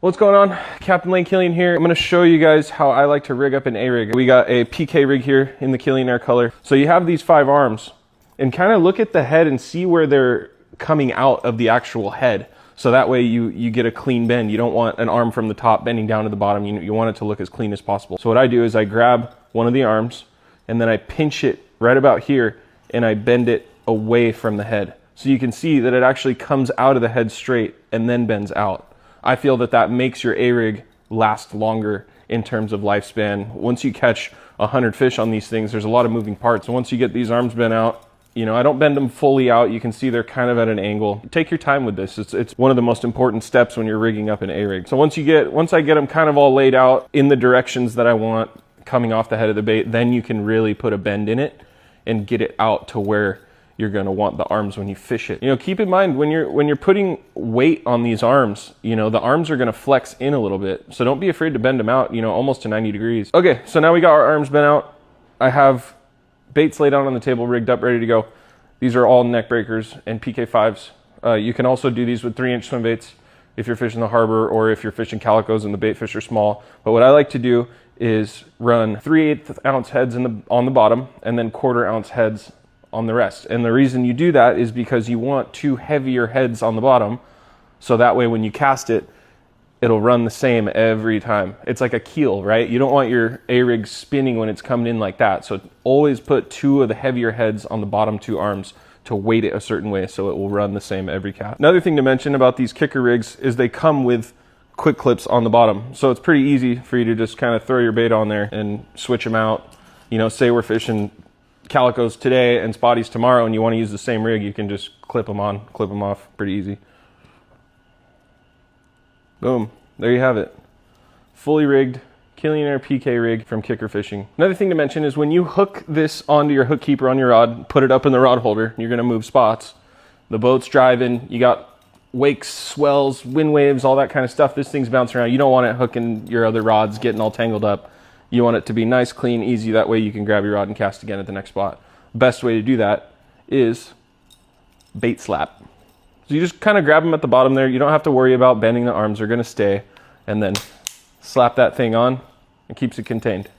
What's going on? Captain Lane Killian here. I'm going to show you guys how I like to rig up an A-rig. We got a PK rig here in the Killian Air color. So you have these 5 arms and kind of look at the head and see where they're coming out of the actual head. So that way you get a clean bend. You don't want an arm from the top bending down to the bottom. You want it to look as clean as possible. So what I do is I grab one of the arms and then I pinch it right about here and I bend it away from the head. So you can see that it actually comes out of the head straight and then bends out. I feel that that makes your A-rig last longer in terms of lifespan. Once you catch 100 fish on these things, there's a lot of moving parts. So once you get these arms bent out, I don't bend them fully out. You can see they're kind of at an angle. Take your time with this. It's one of the most important steps when you're rigging up an A-rig. So once I get them kind of all laid out in the directions that I want coming off the head of the bait, then you can really put a bend in it and get it out to where you're going to want the arms when you fish it. Keep in mind when you're putting weight on these arms, the arms are going to flex in a little bit. So don't be afraid to bend them out, almost to 90 degrees. Okay, so now we got our arms bent out. I have baits laid out on the table, rigged up, ready to go. These are all neck breakers and PK5s. You can also do these with 3-inch swim baits if you're fishing the harbor or if you're fishing calicos and the bait fish are small. But what I like to do is run 3/8 ounce heads on the bottom and then 1/4 ounce heads on the rest. And the reason you do that is because you want 2 heavier heads on the bottom, so that way when you cast it, it'll run the same every time. It's like a keel, right? You don't want your A-rig spinning when it's coming in like that. So always put 2 of the heavier heads on the bottom 2 arms to weight it a certain way so it will run the same every cast. Another thing to mention about these kicker rigs is they come with quick clips on the bottom. So it's pretty easy for you to just kind of throw your bait on there and switch them out. Say we're fishing calicos today and spotties tomorrow and you want to use the same rig, you can just clip them on, clip them off, pretty easy. Boom, there you have it. Fully rigged Killian Air PK rig from Kicker Fishing. Another thing to mention is when you hook this onto your hook keeper on your rod, put it up in the rod holder, you're gonna move spots. The boat's driving, you got wakes, swells, wind waves, all that kind of stuff. This thing's bouncing around. You don't want it hooking your other rods, getting all tangled up. You want it to be nice, clean, easy. That way you can grab your rod and cast again at the next spot. Best way to do that is bait slap. So you just kind of grab them at the bottom there. You don't have to worry about bending the arms. They're going to stay. And then slap that thing on. It keeps it contained.